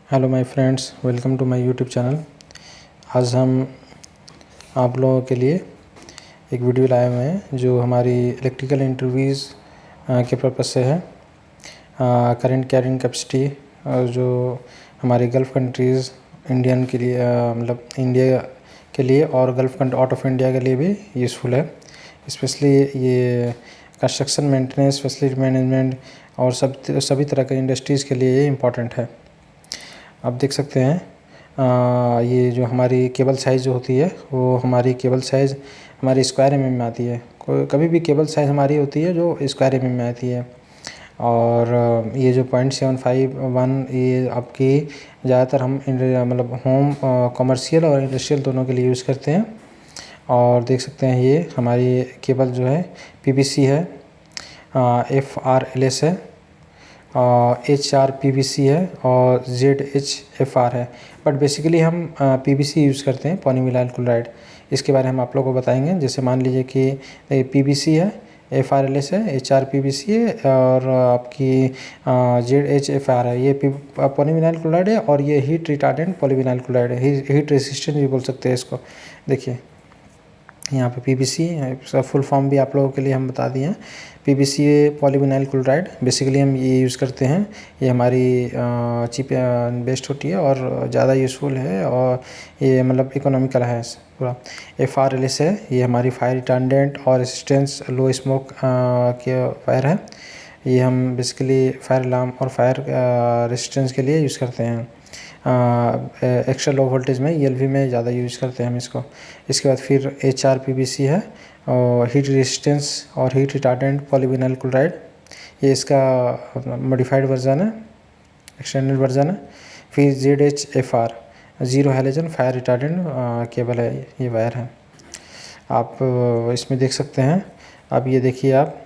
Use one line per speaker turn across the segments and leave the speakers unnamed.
Hello my friends, welcome to my YouTube channel. आज हम आप लोगों के लिए एक वीडियो लाए हुए हैं जो हमारी इलेक्ट्रिकल इंटरव्यूज़ के पर्पज़ से है। करंट कैरिंग कैपेसिटी जो हमारी गल्फ़ कंट्रीज़ इंडियन के लिए मतलब इंडिया के लिए और gulf country out of India के लिए भी यूज़फुल है। स्पेशली ये कंस्ट्रक्शन मेंटेनेंस, फैसिलिटी मैनेजमेंट और सभी तरह के इंडस्ट्रीज़ के लिए ये इम्पॉर्टेंट है। आप देख सकते हैं ये जो हमारी केबल साइज़ जो होती है वो हमारी केबल साइज़ हमारी स्क्वायर एमएम में आती है। कभी भी केबल साइज़ हमारी होती है जो स्क्वायर एमएम में आती है। और ये जो 0.751 ये आपकी ज़्यादातर हम मतलब होम कमर्शियल और इंडस्ट्रियल दोनों के लिए यूज़ करते हैं। और देख सकते हैं ये हमारी केबल जो है पीवीसी है, FRLS है, HRPVC है और ZHFR है। बट बेसिकली हम PVC यूज़ करते हैं, पॉलीविनाइल क्लोराइड। इसके बारे में हम आप लोगों को बताएंगे। जैसे मान लीजिए कि PVC है, FRLS है, HRPVC है और आपकी ZHFR है। ये पॉलीविनाइल क्लोराइड है और ये हीट रिटार्डेंट पॉलीविनाइल क्लोराइड है, हीट रेसिस्टेंट भी बोल सकते हैं इसको। देखिए यहाँ पे PVC इसका फुल फॉर्म भी आप लोगों के लिए हम बता दिए हैं। PVC पॉलीविनाइल क्लोराइड बेसिकली हम ये यूज़ करते हैं। ये हमारी चीप बेस्ट होती है और ज़्यादा यूज़फुल है और ये मतलब इकोनॉमिकल है पूरा। FRLS है, ये हमारी फायर रिटार्डेंट और रेसिस्टेंस लो स्मोक के फायर है। ये हम बेसिकली फायर अलार्म और फायर रेसिस्टेंस के लिए यूज़ करते हैं। एक्स्ट्रा लो वोल्टेज में ELV में ज़्यादा यूज़ करते हैं हम इसको। इसके बाद फिर HRPVC है और हीट रेजिस्टेंस और हीट रिटार्डेंट पॉलीविनाइल क्लोराइड। ये इसका मॉडिफाइड वर्जन है, एक्सटेंडेड वर्जन है। फिर ZHFR zero halogen fire retardant cable है, ये वायर है। आप इसमें देख सकते हैं। अब ये देखिए आप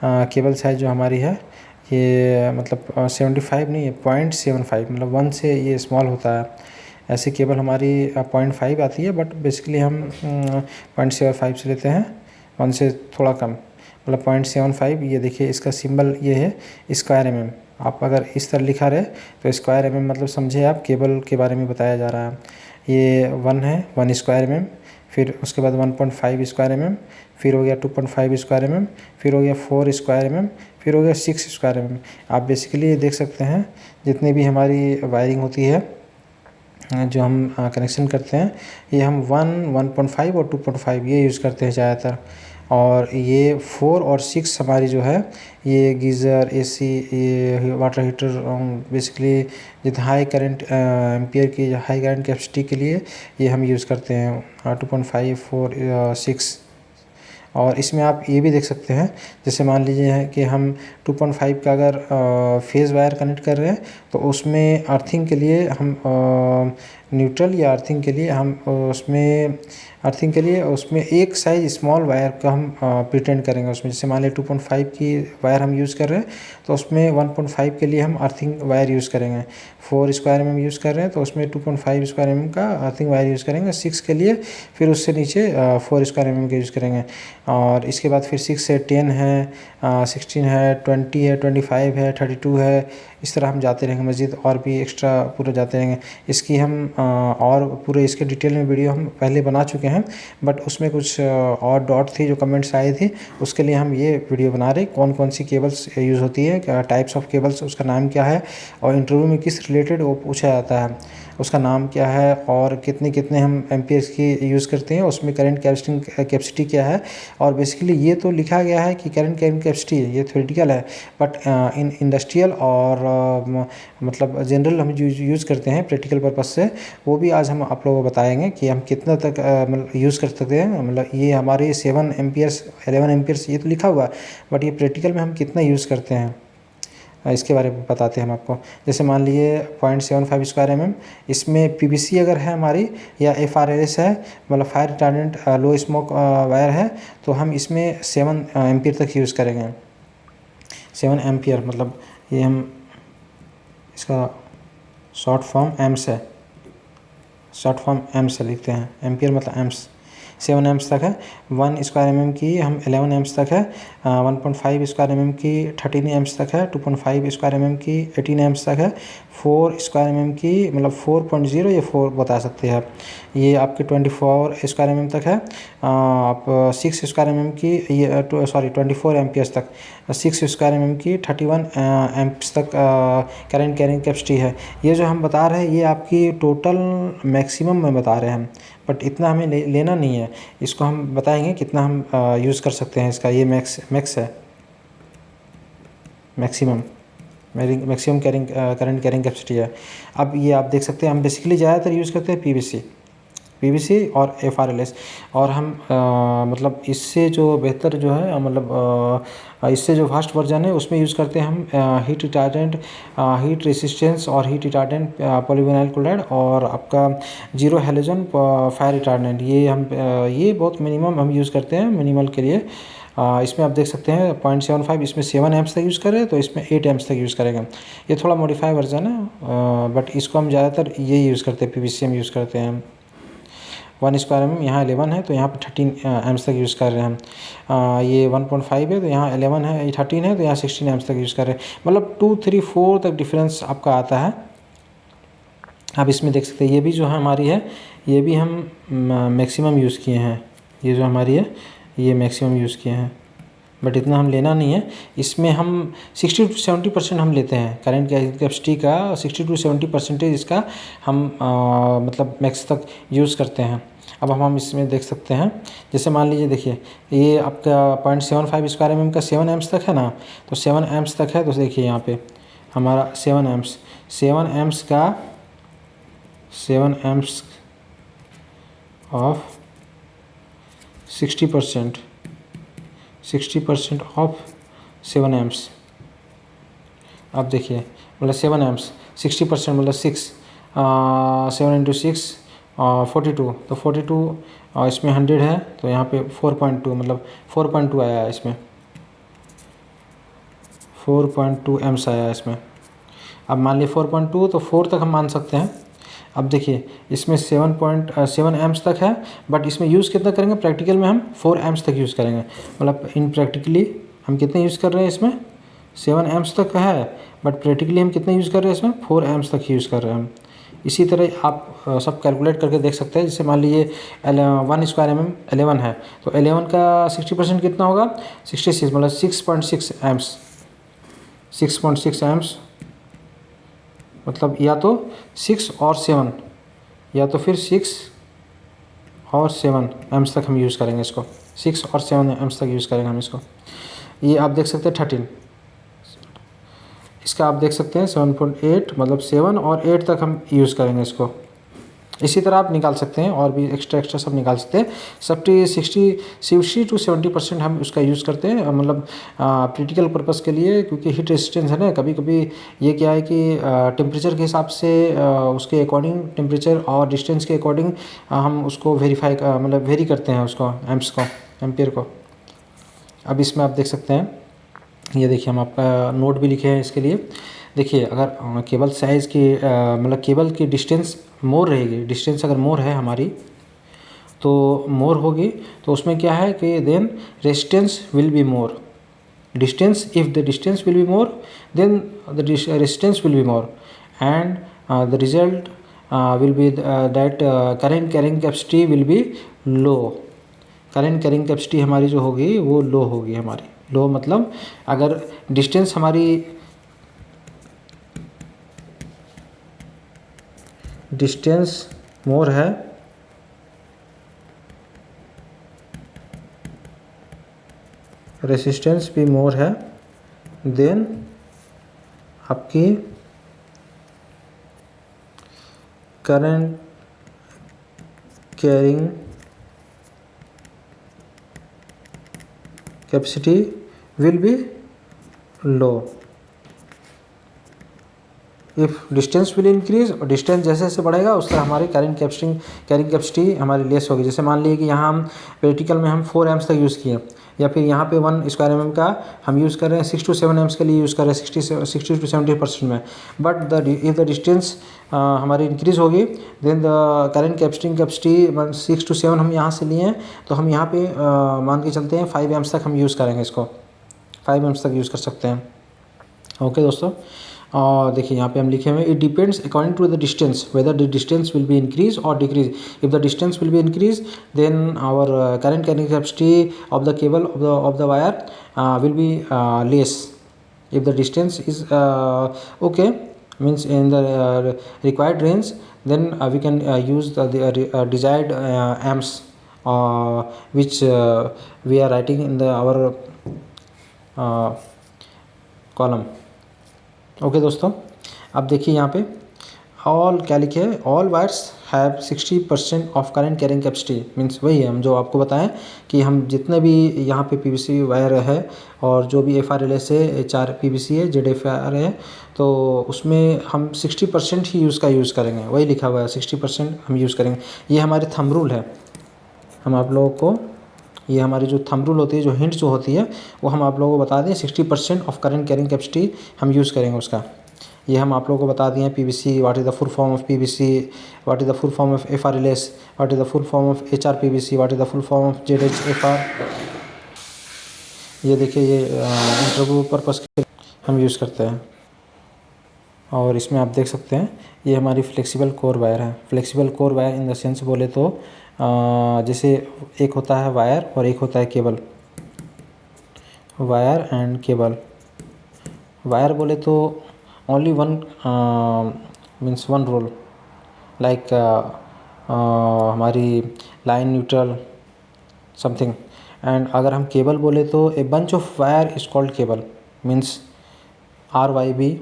केबल साइज़ जो हमारी है ये मतलब 75 नहीं है, 0.75 मतलब 1 से ये स्मॉल होता है। ऐसी केबल हमारी 0.5 आती है बट बेसिकली हम 0.75 से लेते हैं, 1 से थोड़ा कम मतलब 0.75। ये देखिए इसका सिंबल ये है स्क्वायर एमएम। आप अगर इस तरह लिखा रहे तो स्क्वायर एमएम मतलब समझे आप केबल के बारे में बताया जा रहा है। ये 1 है, 1 स्क्वायर एमएम। फिर उसके बाद 1.5 स्क्वायर एमएम, फिर हो गया 2.5 स्क्वायर एमएम, फिर हो गया 4 स्क्वायर एमएम, फिर हो गया 6 स्क्वायर एमएम। आप बेसिकली ये देख सकते हैं जितनी भी हमारी वायरिंग होती है जो हम कनेक्शन करते हैं ये हम 1.5 और 2.5 ये यूज़ करते हैं ज़्यादातर। और ये 4 और 6 हमारी जो है ये गीज़र, AC, ये वाटर हीटर बेसिकली जितना हाई करंट एम्पियर की हाई करंट कैपेसिटी के लिए ये हम यूज़ करते हैं 2.5, 4, 6। और इसमें आप ये भी देख सकते हैं, जैसे मान लीजिए कि हम 2.5 का अगर फेज़ वायर कनेक्ट कर रहे हैं तो उसमें अर्थिंग के लिए हम न्यूट्रल या अर्थिंग के लिए हम उसमें एक साइज़ स्मॉल वायर का हम प्रिटेंड करेंगे उसमें। जैसे मान लीजिए 2.5 की वायर हम यूज़ कर रहे हैं तो उसमें 1.5 के लिए हम अर्थिंग वायर यूज़ करेंगे। 4 स्क्वायर एमएम यूज़ कर रहे हैं तो उसमें 2.5 स्क्वायर एमएम का अर्थिंग वायर यूज़ करेंगे। 6 के लिए फिर उससे नीचे 4 स्क्वायर एमएम का यूज़ करेंगे। और इसके बाद फिर 6 है, 10 है, 16 है, 20 है, 25 है, 32 है। इस तरह हम जाते रहेंगे मज़ीद और भी एक्स्ट्रा पूरे जाते रहेंगे। इसकी हम और पूरे इसके डिटेल में वीडियो हम पहले बना चुके हैं बट उसमें कुछ और डॉट थी जो कमेंट्स आए थे, उसके लिए हम ये वीडियो बना रहे। कौन कौन सी केबल्स यूज़ होती है, क्या टाइप्स ऑफ केबल्स, उसका नाम क्या है और इंटरव्यू में किस रिलेटेड वो पूछा जाता है, उसका नाम क्या है और कितने कितने हम एम्पियर्स की यूज़ करते हैं, उसमें करंट कैपेसिटी क्या है। और बेसिकली ये तो लिखा गया है कि करंट कैपेसिटी है, ये थ्योरेटिकल है बट इन इंडस्ट्रियल और मतलब जनरल हम यूज़ करते हैं प्रैक्टिकल पर्पस से, वो भी आज हम आप लोगों को बताएंगे कि हम कितना तक मतलब यूज़ कर सकते हैं। मतलब ये हमारे 7 एम्पियर्स 11 एम्पियर्स ये तो लिखा हुआ है बट ये प्रैक्टिकल में हम कितना यूज़ करते हैं इसके बारे में बताते हैं हम आपको। जैसे मान लीजिए 0.75 स्क्वायर एमएम, इसमें PVC अगर है हमारी या FRLS है मतलब fire retardant low smoke wire है तो हम इसमें 7 एम्पियर तक यूज़ करेंगे। 7 एम्पियर मतलब ये हम इसका शॉर्ट फॉर्म एम्स है, शॉर्ट फॉर्म एम्स लिखते हैं, एम्पियर मतलब एम्स। 7 एम्स तक है। 1 स्क्वायर mm की हम 11 एम्स तक है। 1.5 स्क्वायर mm की 13 एम्स तक है। 2.5 स्क्वायर mm की 18 एम्स तक है। 4 स्क्वायर mm की मतलब 4.0 या 4 बता सकते हैं आप, ये आपके 24 स्क्वायर mm तक है। आप 6 स्क्वायर mm की ये 24 एम्पियर्स तक, 6 स्क्वायर mm की 31 एम्प्स तक करंट कैरिंग कैपेसिटी है। ये जो हम बता रहे हैं ये आपकी टोटल मैक्सिमम में बता रहे हैं हम, बट इतना हमें लेना नहीं है। इसको हम बताएंगे कितना हम यूज़ कर सकते हैं इसका। ये मैक्स है, maximum carrying current carrying capacity है। अब ये आप देख सकते हैं हम बेसिकली ज़्यादातर यूज़ करते हैं पीवीसी और FRLS, और हम मतलब इससे जो बेहतर जो है मतलब इससे जो फास्ट वर्जन है उसमें यूज़ करते हैं हम हीट रिटार्डेंट, हीट रेसिस्टेंस और हीट रिटार्डेंट पॉलीविनाइल क्लोराइड, और आपका जीरो हैलोजन फायर रिटार्डेंट। ये हम ये बहुत मिनिमम हम यूज़ करते हैं मिनिमल के लिए। इसमें आप देख सकते हैं 0.75, इसमें 7 एम्प्स तक यूज़ करें तो इसमें 8 एम्प्स तक यूज़ करेंगे। ये थोड़ा मॉडिफाई वर्जन है, बट इसको हम ज़्यादातर ये यूज़ करते हैं, PVC हम यूज़ करते हैं। 1 स्क्वायर mm यहाँ 11 है तो यहाँ पर 13 एम्प्स तक यूज़ कर रहे हैं हम। ये 1.5 है तो यहाँ 11 है, 13 है तो यहाँ 16 एम्प्स तक यूज़ कर रहे हैं। मतलब 2, 3, 4 तक डिफरेंस आपका आता है। आप इसमें देख सकते हैं ये भी जो है हमारी है, ये भी हम मैक्सिमम यूज़ किए हैं। ये जो हमारी है ये मैक्सिमम यूज़ किए हैं, बट इतना हम लेना नहीं है। इसमें हम 60 to 70% हम लेते हैं करंट कैपेसिटी का, 60 to 70% इसका हम मतलब मैक्स तक यूज़ करते हैं। अब हम इसमें देख सकते हैं, जैसे मान लीजिए देखिए ये आपका 0.75 स्क्वायर mm का 7 एम्प्स तक है ना, तो 7 एम्प्स तक है तो देखिए यहाँ पे हमारा 7 एम्प्स ऑफ 60% ऑफ 7 एम्प्स। अब देखिए मतलब 7 एम्प्स 60% मतलब 7 इंटू 6 42, तो 42 इसमें 100 है तो यहाँ पे 4.2 मतलब 4.2 आया है इसमें, 4.2 एम्प्स आया है इसमें। अब मान लीजिए 4.2 तो 4 तक हम मान सकते हैं। अब देखिए इसमें 7.7 एम्प्स तक है, बट इसमें यूज़ कितना करेंगे प्रैक्टिकल में हम 4 एम्प्स तक यूज़ करेंगे। मतलब इन प्रैक्टिकली हम कितने यूज़ कर रहे हैं इसमें 7 एम्प्स तक है, बट प्रैक्टिकली हम कितने यूज़ कर रहे हैं इसमें 4 एम्प्स तक यूज़ कर रहे हैं हम। इसी तरह आप सब कैलकुलेट करके देख सकते हैं। जैसे मान लीजिए 1 स्क्वायर mm 11 है तो 11 का 60% कितना होगा 66 मतलब 6.6 एम्प्स, 6.6 एम्प्स मतलब या तो 6 और 7 या तो फिर 6 और 7 एम्प्स तक हम यूज़ करेंगे इसको, 6 और 7 एम्प्स तक यूज़ करेंगे हम इसको। ये आप देख सकते हैं 13, इसका आप देख सकते हैं 7.8 मतलब 7 और 8 तक हम यूज़ करेंगे इसको। इसी तरह आप निकाल सकते हैं और भी एक्स्ट्रा सब निकाल सकते हैं। 60 to 70% हम उसका यूज़ करते हैं मतलब प्रैक्टिकल पर्पस के लिए, क्योंकि हीट रेजिस्टेंस है ना। कभी कभी ये क्या है कि टेम्परेचर के हिसाब से उसके अकॉर्डिंग टेम्परेचर और डिस्टेंस के अकॉर्डिंग हम उसको वेरीफाई मतलब वेरी करते हैं उसको एम्प्स को, एम्पियर को। अब इसमें आप देख सकते हैं ये देखिए हम आपका नोट भी लिखे हैं इसके लिए। देखिए अगर केबल साइज़ की मतलब केबल की डिस्टेंस मोर रहेगी, डिस्टेंस अगर मोर है हमारी तो मोर होगी तो उसमें क्या है कि then resistance will be more, distance if the distance will be more then the resistance will be more and the result will be that current carrying capacity will be low. Current carrying capacity हमारी जो होगी वो लो होगी हमारी। लो मतलब अगर distance हमारी distance मोर है रेसिस्टेंस भी मोर है देन आपकी current carrying capacity will be low. If distance will increase, और डिस्टेंस जैसे जैसे बढ़ेगा उस तरह हमारी कैरिंग कैपेसिटी हमारी लेस होगी। जैसे मान लीजिए कि यहाँ हम प्रैक्टिकल में हम 4 एम्प्स तक यूज़ किए, या फिर यहाँ पे 1 स्क्वायर mm का हम यूज़ कर रहे हैं 6 to 7 amps के लिए यूज़ कर रहे हैं 60 to 70% में। बट इफ़ द डिस्टेंस हमारी इंक्रीज़ होगी then the current capacity 6 to 7 हम यहाँ से लिए हैं, तो हम यहाँ पे मान के चलते हैं 5 amps तक हम यूज़ करेंगे इसको, 5 amps तक यूज़ कर सकते हैं। ओके दोस्तों, और देखिए यहाँ पे हम लिखे हुए it depends according to the distance whether the distance will be increase और decrease. If the distance will be increase then our current carrying capacity of the cable of the wire will be less. If the distance is okay means in the required range then we can use the desired amps which we are writing in the our column. Okay दोस्तों, अब देखिए यहाँ पे all क्या लिखे है, all wires have 60% of current carrying capacity. Means वही है हम जो आपको बताएं कि हम जितने भी यहाँ पे पीवीसी वायर है और जो भी FRLS है, HR PVC है, ZFR है, तो उसमें हम 60% ही यूज़ करेंगे। वही लिखा हुआ है 60% हम यूज़ करेंगे। ये हमारे थंब रूल है। हम आप लोगों को ये हमारी जो थंब रूल होती है, जो हिंट जो होती है, वो हम आप लोगों को बता दें 60% ऑफ करंट कैरिंग कैपेसिटी हम यूज़ करेंगे उसका। ये हम आप लोगों को बता दिए हैं PVC, what is the full form of PVC, what is the full form of FRLS, what is the full form of HR PVC, what is the full form of ZHFR। ये देखिए ये इंटरव्यू पर्पस के हम use करते हैं। और इसमें आप देख सकते हैं ये हमारी फ्लेक्सिबल कोर वायर है। Flexible core wire in the sense बोले तो जैसे एक होता है वायर और एक होता है cable, wire and cable. Wire बोले तो only one means one role, like हमारी लाइन, न्यूट्रल, समथिंग। एंड अगर हम केबल बोले तो a bunch of wire is called cable, means RYB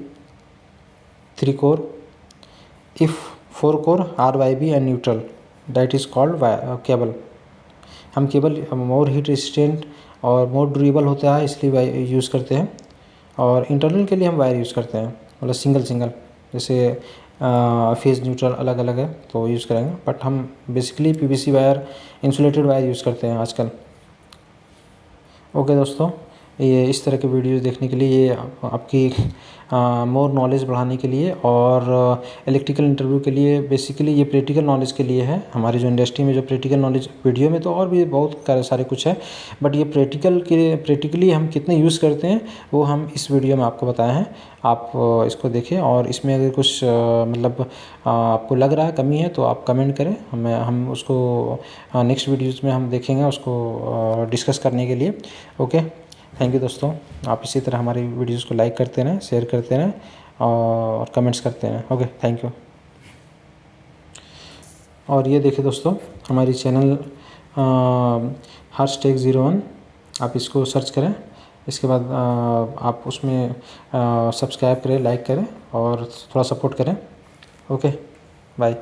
3 core, if 4 core RYB and neutral, that is called cable. हम cable more heat resistant और मोर durable होता है इसलिए यूज़ करते हैं। और इंटरनल के लिए हम वायर यूज़ करते हैं, मतलब सिंगल जैसे फेज न्यूट्रल अलग अलग है तो यूज़ करेंगे। बट हम basically PVC wire, insulated wire use करते हैं आजकल। ओके दोस्तों, ये इस तरह के वीडियोज़ देखने के लिए, ये आपकी मोर नॉलेज बढ़ाने के लिए और इलेक्ट्रिकल इंटरव्यू के लिए, बेसिकली ये प्रैक्टिकल नॉलेज के लिए है। हमारी जो इंडस्ट्री में जो प्रैक्टिकल नॉलेज, वीडियो में तो और भी बहुत सारे कुछ है, बट ये प्रैक्टिकली हम कितने यूज़ करते हैं वो हम इस वीडियो में आपको बताए हैं। आप इसको देखें और इसमें अगर कुछ मतलब आपको लग रहा है कमी है तो आप कमेंट करें, हम उसको नेक्स्ट वीडियोज़ में हम देखेंगे उसको डिस्कस करने के लिए। ओके, थैंक यू दोस्तों। आप इसी तरह हमारी वीडियोज़ को लाइक करते रहें, शेयर करते रहें और कमेंट्स करते रहें। Okay, thank you. और ये देखिए दोस्तों, हमारी चैनल HeartsTech01, आप इसको सर्च करें, इसके बाद आप उसमें सब्सक्राइब करें, लाइक करें और थोड़ा सपोर्ट करें। Okay, bye.